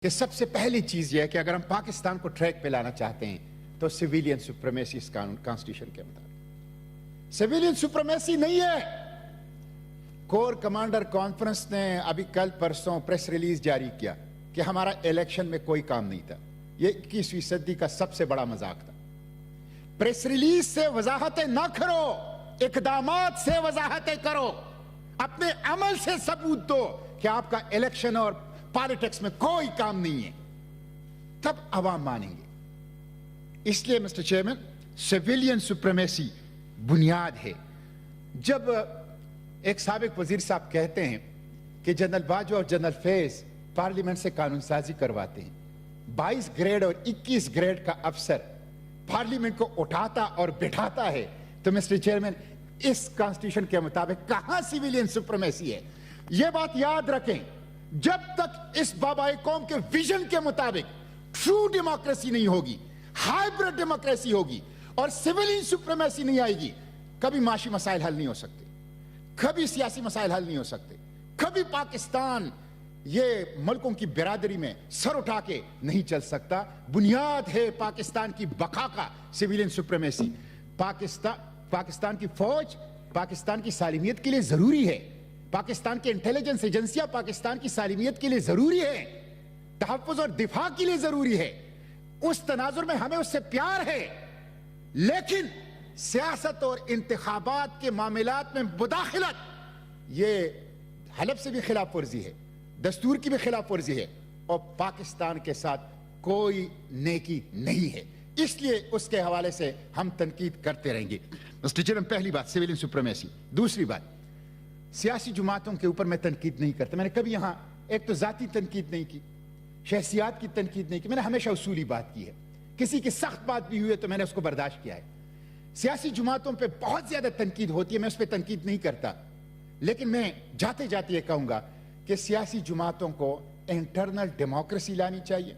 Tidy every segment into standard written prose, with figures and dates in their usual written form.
کہ سب سے پہلی چیز یہ ہے کہ اگر ہم پاکستان کو ٹریک پہ لانا چاہتے ہیں تو سویلین سپریمیسی اس کانسٹیٹیوشن کے مطابق سویلین سپریمیسی نہیں ہے۔ کور کمانڈر کانفرنس نے ابھی کل پرسوں پریس ریلیز جاری کیا کہ ہمارا الیکشن میں کوئی کام نہیں تھا۔ یہ 21ویں صدی کا سب سے بڑا مذاق تھا۔ پریس ریلیز سے وضاحتیں نہ کرو، اقدامات سے وضاحتیں کرو، اپنے عمل سے ثبوت دو کہ آپ کا الیکشن اور پالیٹکس میں کوئی کام نہیں ہے، تب عوام مانیں گے۔ اس لیے مسٹر چیئرمین، سویلین سپریمیسی بنیاد ہے۔ جب ایک سابق وزیر صاحب کہتے ہیں کہ جنرل باجوہ اور جنرل فیض پارلیمنٹ سے قانون سازی کرواتے ہیں، 22 گریڈ اور 21 گریڈ کا افسر پارلیمنٹ کو اٹھاتا اور بٹھاتا ہے، تو مسٹر چیئرمین اس کانسٹیٹیوشن کے مطابق کہاں سویلین سپریمیسی ہے؟ یہ بات یاد رکھیں، جب تک اس بابائے قوم کے ویژن کے مطابق ٹرو ڈیموکریسی نہیں ہوگی، ہائبرڈ ڈیموکریسی ہوگی اور سویلین سپریمیسی نہیں آئے گی، کبھی معاشی مسائل حل نہیں ہو سکتے، کبھی سیاسی مسائل حل نہیں ہو سکتے، کبھی پاکستان یہ ملکوں کی برادری میں سر اٹھا کے نہیں چل سکتا۔ بنیاد ہے پاکستان کی بقا کا سویلین سپریمیسی۔ پاکستان کی فوج پاکستان کی سالمیت کے لیے ضروری ہے، پاکستان کی انٹیلیجنس ایجنسیاں پاکستان کی سالمیت کے لیے ضروری ہے، تحفظ اور دفاع کے لیے ضروری ہے۔ اس تناظر میں ہمیں اس سے پیار ہے، لیکن سیاست اور انتخابات کے معاملات میں مداخلت یہ حلف سے بھی خلاف ورزی ہے، دستور کی بھی خلاف ورزی ہے، اور پاکستان کے ساتھ کوئی نیکی نہیں ہے۔ اس لیے اس کے حوالے سے ہم تنقید کرتے رہیں گے۔ مسٹر چیئرمین، پہلی بات سویلین سپریمیسی۔ دوسری بات، سیاسی جماعتوں کے اوپر میں تنقید نہیں کرتا۔ میں نے کبھی یہاں ایک تو ذاتی تنقید نہیں کی، شخصیات کی تنقید نہیں کی، میں نے ہمیشہ اصولی بات کی ہے۔ کسی کی سخت بات بھی ہوئی ہے تو میں نے اس کو برداشت کیا ہے۔ سیاسی جماعتوں پہ بہت زیادہ تنقید ہوتی ہے، میں اس پہ تنقید نہیں کرتا، لیکن میں جاتے جاتے یہ کہوں گا کہ سیاسی جماعتوں کو انٹرنل ڈیموکریسی لانی چاہیے،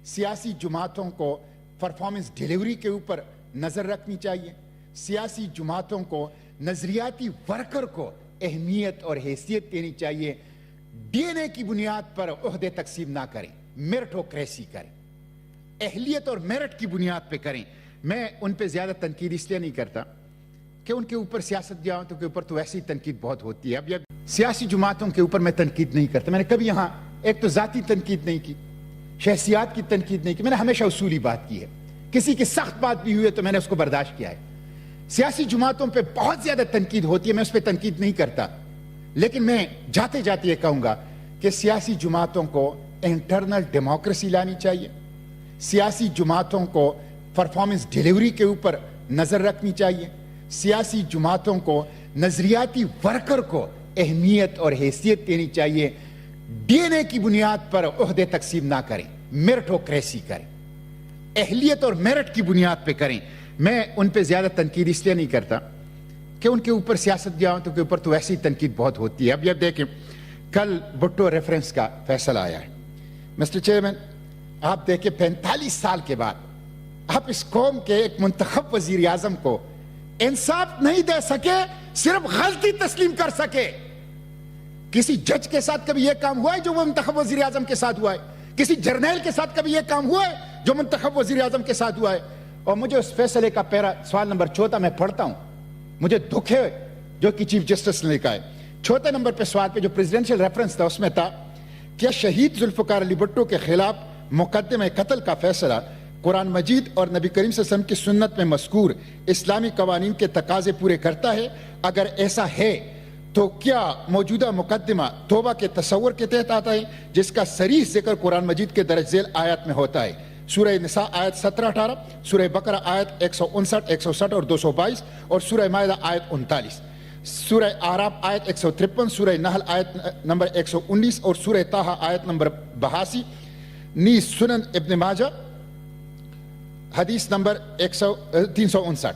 سیاسی جماعتوں کو پرفارمنس ڈیلیوری کے اوپر نظر رکھنی چاہیے، سیاسی جماعتوں کو نظریاتی ورکر کو اہمیت اور حیثیت دینی چاہیے، ڈی این اے کی بنیاد پر عہدے تقسیم نہ کریں، میرٹوکریسی کریں، اہلیت اور میرٹ کی بنیاد پہ کریں۔ میں ان پہ زیادہ تنقید اس لیے نہیں کرتا کہ ان کے اوپر سیاست جماعتوں کے اوپر تو ایسی تنقید بہت ہوتی ہے۔ اب سیاسی جماعتوں کے اوپر میں تنقید نہیں کرتا۔ میں نے کبھی یہاں ایک تو ذاتی تنقید نہیں کی، شخصیات کی تنقید نہیں کی، میں نے ہمیشہ اصولی بات کی ہے۔ کسی کی سخت بات بھی ہوئی ہے تو میں نے اس کو برداشت کیا ہے۔ سیاسی جماعتوں پہ بہت زیادہ تنقید ہوتی ہے، میں اس پہ تنقید نہیں کرتا، لیکن میں جاتے جاتے یہ کہوں گا کہ سیاسی جماعتوں کو انٹرنل ڈیموکریسی لانی چاہیے، سیاسی جماعتوں کو پرفارمنس ڈیلیوری کے اوپر نظر رکھنی چاہیے، سیاسی جماعتوں کو نظریاتی ورکر کو اہمیت اور حیثیت دینی چاہیے، ڈی این اے کی بنیاد پر عہدے تقسیم نہ کریں، میرٹوکریسی کریں، اہلیت اور میرٹ کی بنیاد پہ کریں۔ میں ان پہ زیادہ تنقید اس لیے نہیں کرتا کہ ان کے اوپر سیاست جماعتوں کے اوپر تو ایسی تنقید بہت ہوتی ہے۔ اب یہ دیکھیں، کل بھٹو ریفرنس کا فیصلہ آیا ہے۔ مسٹر چیئرمین، آپ دیکھیں 45 سال کے بعد آپ اس قوم کے ایک منتخب وزیر اعظم کو انصاف نہیں دے سکے، صرف غلطی تسلیم کر سکے۔ کسی جج کے ساتھ کبھی یہ کام ہوا ہے جو وہ منتخب وزیر اعظم کے ساتھ ہوا ہے؟ کسی جرنیل کے ساتھ کبھی یہ کام ہوا ہے جو منتخب وزیر اعظم کے ساتھ ہوا ہے؟ اور مجھے اس فیصلے کا پیرا سوال نمبر 14 میں پڑھتا ہوں، مجھے دکھ ہے جو کہ چیف جسٹس نے لکھا ہے۔ 4 نمبر پہ سوال پہ جو پریزیڈنشل ریفرنس تھا اس میں تھا کہ شہید ذوالفقار علی بھٹو کے خلاف مقدمہ قتل کا فیصلہ قرآن مجید اور نبی کریم صلی اللہ علیہ وسلم کی سنت میں مذکور اسلامی قوانین کے تقاضے پورے کرتا ہے؟ اگر ایسا ہے تو کیا موجودہ مقدمہ توبہ کے تصور کے تحت آتا ہے، جس کا صریح ذکر قرآن مجید کے درج ذیل آیات میں ہوتا ہے؟ سورہ نساء آیت 17-18، سورہ بقرہ آیت 159، 160 اور 222، اور سورہ مائدہ آیت 39، سورہ اعراف آیت 153، سورہ نحل آیت نمبر 119 اور سورہ طٰہٰ آیت نمبر 82، نیز سنن ابن ماجہ حدیث نمبر 359۔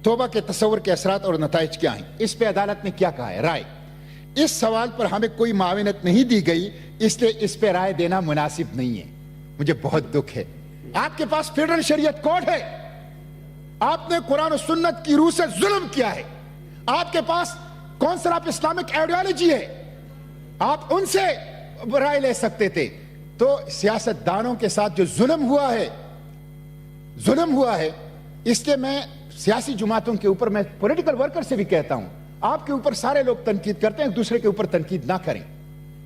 توبہ کے تصور کے اثرات اور نتائج کیا ہیں؟ اس پہ عدالت نے کیا کہا ہے؟ رائے۔ اس سوال پر ہمیں کوئی معاونت نہیں دی گئی، اس لیے اس پہ رائے دینا مناسب نہیں ہے۔ مجھے بہت دکھ ہے۔ آپ کے پاس فیڈرل شریعت کوڈ ہے، آپ نے قرآن و سنت کی روح سے ظلم کیا ہے، آپ کے پاس کونسل آف اسلامک آئیڈیالوجی ہے، آپ ان سے رائے لے سکتے تھے۔ تو سیاستدانوں کے ساتھ جو ظلم ہوا ہے اس لیے میں سیاسی جماعتوں کے اوپر، میں پولیٹیکل ورکر سے بھی کہتا ہوں، آپ کے اوپر سارے لوگ تنقید کرتے ہیں، ایک دوسرے کے اوپر تنقید نہ کریں،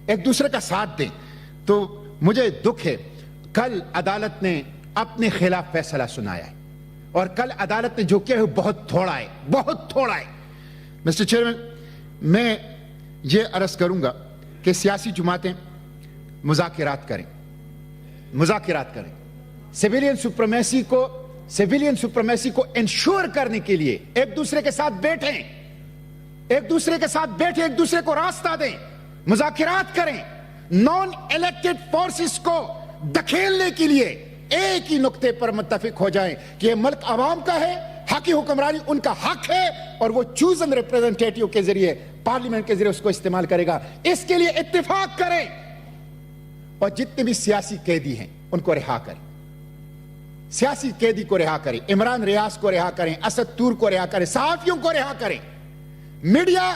ایک دوسرے کا ساتھ دیں. تو مجھے دکھ ہے کل عدالت نے اپنے خلاف فیصلہ سنایا ہے، اور کل عدالت نے جو کیا ہے بہت تھوڑا ہے. مسٹر چیئرمین، میں یہ عرض کروں گا کہ سیاسی جماعتیں مذاکرات کریں. سویلین سپریمیسی کو انشور کرنے کے لیے ایک دوسرے کے ساتھ بیٹھیں، ایک دوسرے کو راستہ دیں، مذاکرات کریں. نان الیکٹڈ فورسز کو دھکیلنے کے لیے ایک ہی نقطے پر متفق ہو جائیں کہ یہ ملک عوام کا ہے، حقی حکمرانی ان کا حق ہے، اور وہ چوزن ریپریزنٹیٹیو کے ذریعے، پارلیمنٹ کے ذریعے اس کو استعمال کرے گا. اس کے لیے اتفاق کریں، اور جتنے بھی سیاسی قیدی ہیں ان کو رہا کریں. سیاسی قیدی کو رہا کریں، عمران ریاض کو رہا کریں، اسد طور کو رہا کریں، صحافیوں کو رہا کریں. میڈیا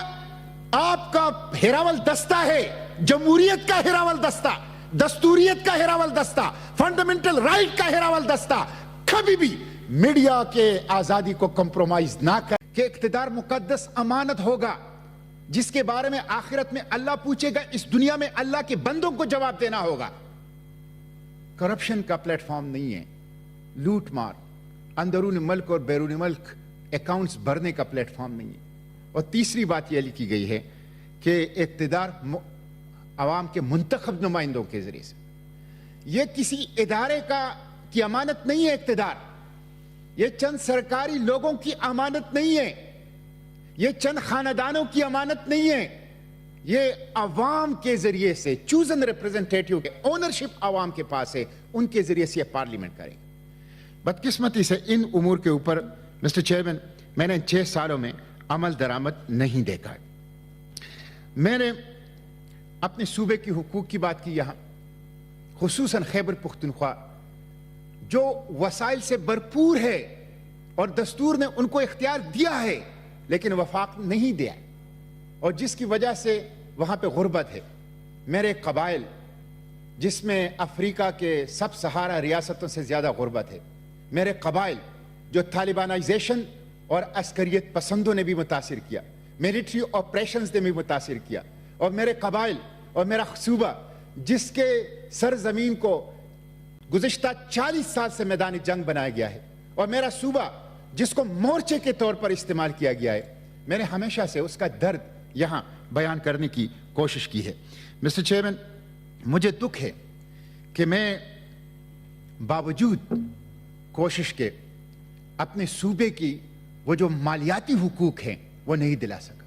آپ کا ہیراول دستہ ہے، جمہوریت کا ہیراول دستہ، دستوریت کا ہیراول دستہ، فنڈامنٹل رائٹ کا ہیراول دستہ. کبھی بھی میڈیا کے آزادی کو کمپرومائز نہ کر کہ اقتدار مقدس امانت ہوگا جس کے بارے میں آخرت میں اللہ پوچھے گا، اس دنیا میں اللہ کے بندوں کو جواب دینا ہوگا. کرپشن کا پلیٹ فارم نہیں ہے، لوٹ مار، اندرون ملک اور بیرون ملک اکاؤنٹس بھرنے کا پلیٹ فارم نہیں ہے. اور تیسری بات یہ لکھی گئی ہے کہ اقتدار عوام کے منتخب نمائندوں کے ذریعے سے، یہ کسی ادارے کی امانت نہیں ہے. اقتدار یہ چند سرکاری لوگوں کی امانت نہیں ہے، یہ چند خاندانوں کی امانت نہیں ہے، یہ عوام کے ذریعے سے، چوزن ریپریزنٹیٹیو کے اونرشپ عوام کے پاس ہے، ان کے ذریعے سے یہ پارلیمنٹ کرے. بدقسمتی سے ان امور کے اوپر مسٹر چیئرمین میں نے 6 سالوں میں عمل درآمد نہیں دیکھا ہے. میں نے اپنے صوبے کی حقوق کی بات کی، یہاں خصوصاً خیبر پختونخوا جو وسائل سے بھرپور ہے اور دستور نے ان کو اختیار دیا ہے لیکن وفاق نہیں دیا، اور جس کی وجہ سے وہاں پہ غربت ہے. میرے قبائل جس میں افریقہ کے سب سہارا ریاستوں سے زیادہ غربت ہے، میرے قبائل جو طالبانائزیشن اور عسکریت پسندوں نے بھی متاثر کیا، ملٹری آپریشنز نے بھی متاثر کیا، اور میرے قبائل اور میرا صوبہ جس کے سرزمین کو گزشتہ 40 سال سے میدان جنگ بنایا گیا ہے، اور میرا صوبہ جس کو مورچے کے طور پر استعمال کیا گیا ہے، میں نے ہمیشہ سے اس کا درد یہاں بیان کرنے کی کوشش کی ہے. مسٹر چیئرمین، مجھے دکھ ہے کہ میں باوجود کوشش کے اپنے صوبے کی وہ جو مالیاتی حقوق ہیں وہ نہیں دلا سکا.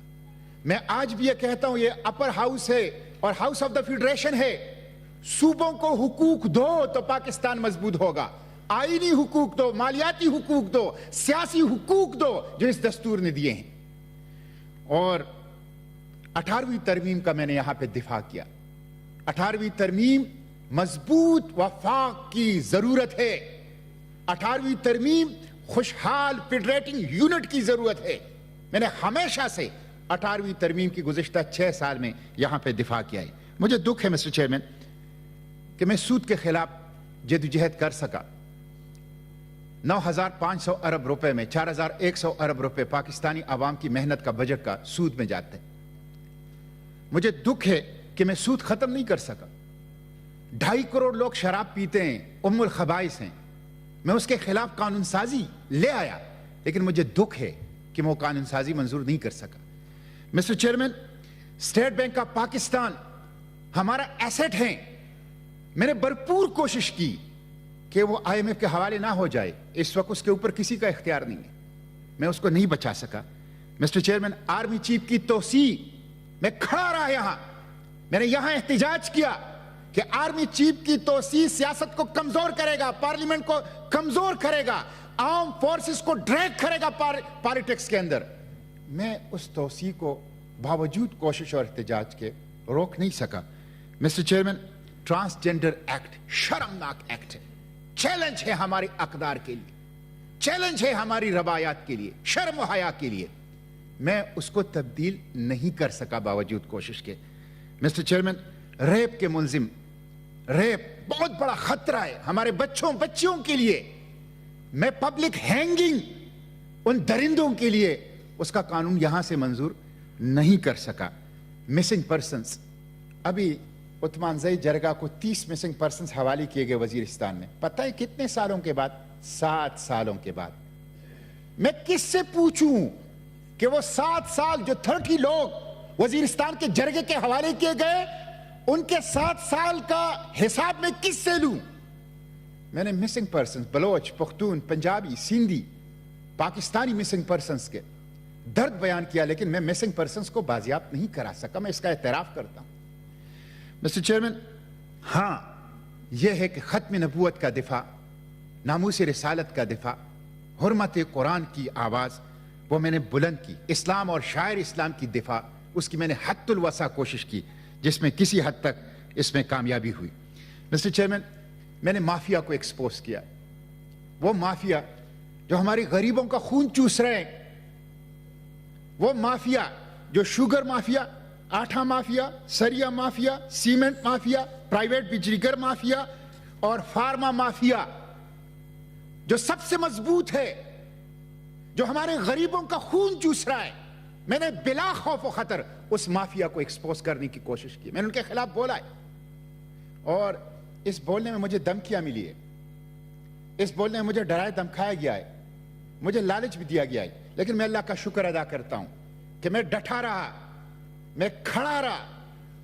میں آج بھی یہ کہتا ہوں، یہ اپر ہاؤس ہے اور ہاؤس آف دا فیڈریشن ہے، صوبوں کو حقوق دو تو پاکستان مضبوط ہوگا. آئینی حقوق دو، مالیاتی حقوق دو، سیاسی حقوق دو جو اس دستور نے دیے ہیں. اور 18ویں ترمیم کا میں نے یہاں پہ دفاع کیا. 18ویں ترمیم مضبوط وفاق کی ضرورت ہے. 18ویں ترمیم خوشحال فیڈریٹنگ یونٹ کی ضرورت ہے. میں نے ہمیشہ سے 18ویں ترمیم کی گزشتہ 6 سال میں یہاں پہ دفاع کیا ہے. مجھے دکھ ہے مسٹر چیئرمین کہ میں سود کے خلاف جدوجہد کر سکا. 9,500 ارب روپے میں 4,100 ارب روپے پاکستانی عوام کی محنت کا بجٹ کا سود میں جاتے ہیں. مجھے دکھ ہے کہ میں سود ختم نہیں کر سکا. 2.5 کروڑ لوگ شراب پیتے ہیں، ام الخبائث ہیں. میں اس کے خلاف قانون سازی لے آیا، لیکن مجھے دکھ ہے کہ میں وہ قانون سازی منظور نہیں کر سکا. Mister chairman, State Bank of Pakistan ہمارا ایسٹ ہے. میں نے بھرپور کوشش کی کہ وہ IMF کے حوالے نہ ہو جائے. اس وقت اس کے اوپر کسی کا اختیار نہیں ہے، میں اس کو نہیں بچا سکا. مسٹر چیئرمین، آرمی چیف کی توسیع میں کھڑا رہا یہاں. میں نے یہاں احتجاج کیا کہ آرمی چیف کی توسیع سیاست کو کمزور کرے گا، پارلیمنٹ کو کمزور کرے گا، عام فورسز کو ڈریگ کرے گا پالیٹکس کے اندر. میں اس توسیع کو باوجود کوشش اور احتجاج کے روک نہیں سکا. مسٹر چیئرمین، ٹرانسجنڈر ایکٹ شرمناک ایکٹ ہے. چیلنج ہے ہماری اقدار کے لیے، چیلنج ہے ہماری روایات کے لیے، شرم و حیا کے لیے. میں اس کو تبدیل نہیں کر سکا باوجود کوشش کے. مسٹر چیئرمین، ریپ کے ملزم، ریپ بہت بڑا خطرہ ہے ہمارے بچوں کے لیے. میں پبلک ہینگنگ ان درندوں کے لیے اس کا قانون یہاں سے منظور نہیں کر سکا. مسنگ پرسنز, ابھی عثمان زئی جرگہ کو 30 مسنگ پرسنز حوالے کیے گئے وزیرستان میں. پتہ ہے کتنے سالوں کے بعد؟ 7 سالوں کے بعد. میں کس سے پوچھوں کہ وہ 7 سال جو 30 لوگ وزیرستان کے جرگے کے حوالے کیے گئے, ان کے 7 سال کا حساب میں کس سے لوں؟ میں نے missing persons, Baloch, Pakhtun, Punjabi, Sindhi, Pakistani missing persons کے درد بیان کیا, لیکن میں مسنگ پرسنز کو بازیاب نہیں کرا سکا. میں اس کا اعتراف کرتا ہوں. مسٹر چیئرمین, ہاں یہ ہے کہ ختم نبوت کا دفاع, ناموس رسالت کا دفاع, حرمت قرآن کی آواز وہ میں نے بلند کی. اسلام اور شاعر اسلام کی دفاع, اس کی میں نے حد الوسع کوشش کی, جس میں کسی حد تک اس میں کامیابی ہوئی. مسٹر چیئرمین, میں نے مافیا کو ایکسپوز کیا. وہ مافیا جو ہمارے غریبوں کا خون چوس رہے ہیں, وہ مافیا جو شوگر مافیا, آٹھا مافیا, سریا مافیا, سیمنٹ مافیا, پرائیویٹ بجلی گھر مافیا اور فارما مافیا, جو سب سے مضبوط ہے, جو ہمارے غریبوں کا خون چوس رہا ہے, میں نے بلا خوف و خطر اس مافیا کو ایکسپوز کرنے کی کوشش کی. میں نے ان کے خلاف بولا ہے, اور اس بولنے میں مجھے دھمکیاں ملی ہے, اس بولنے میں مجھے ڈرائے دھمکایا گیا ہے, مجھے لالچ بھی دیا گیا ہے, لیکن میں اللہ کا شکر ادا کرتا ہوں کہ میں ڈٹا رہا, میں کھڑا رہا,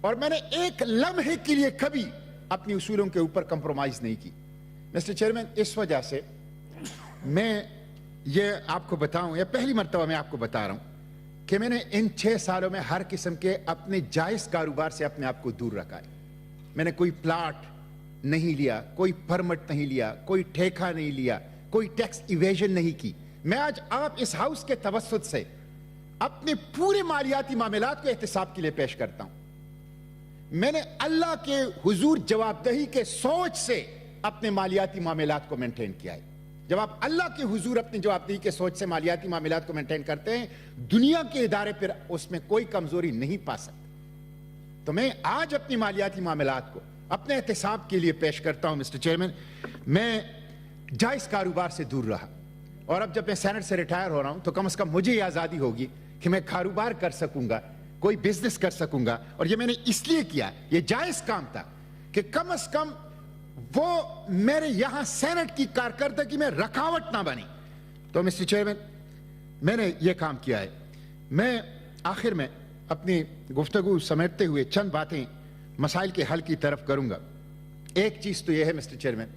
اور میں نے ایک لمحے کے لیے کبھی اپنی اصولوں کے اوپر کمپرومائز نہیں کی. مسٹر چیئرمین, اس وجہ سے میں یہ آپ کو بتاؤں, یہ پہلی مرتبہ میں آپ کو بتا رہا ہوں کہ میں نے ان 6 سالوں میں ہر قسم کے اپنے جائز کاروبار سے اپنے آپ کو دور رکھا ہے. میں نے کوئی پلاٹ نہیں لیا, کوئی پرمٹ نہیں لیا, کوئی ٹھیکہ نہیں لیا, کوئی ٹیکس ایویژن نہیں کی. میں آج آپ اس ہاؤس کے توسط سے اپنے پورے مالیاتی معاملات کو احتساب کے لیے پیش کرتا ہوں. میں نے اللہ کے حضور جواب دہی کے سوچ سے اپنے مالیاتی معاملات کو مینٹین کیا ہے. جب آپ اللہ کے حضور اپنی جواب دہی کے سوچ سے مالیاتی معاملات کو مینٹین کرتے ہیں, دنیا کے ادارے پر اس میں کوئی کمزوری نہیں پا سکتے. تو میں آج اپنی مالیاتی معاملات کو اپنے احتساب کے لیے پیش کرتا ہوں. مسٹر چیئرمین, میں جائز کاروبار سے دور رہا, اور اب جب میں سینٹ سے ریٹائر ہو رہا ہوں تو کم از کم مجھے یہ آزادی ہوگی کہ میں کاروبار کر سکوں گا, کوئی بزنس کر سکوں گا. اور یہ میں نے اس لیے کیا, یہ جائز کام تھا کہ کم از کم وہ میرے یہاں سینٹ کی کارکردگی میں رکاوٹ نہ بنی. تو مسٹر چیئرمین, میں نے یہ کام کیا ہے. میں آخر میں اپنی گفتگو سمیٹتے ہوئے چند باتیں مسائل کے حل کی طرف کروں گا. ایک چیز تو یہ ہے مسٹر چیئرمین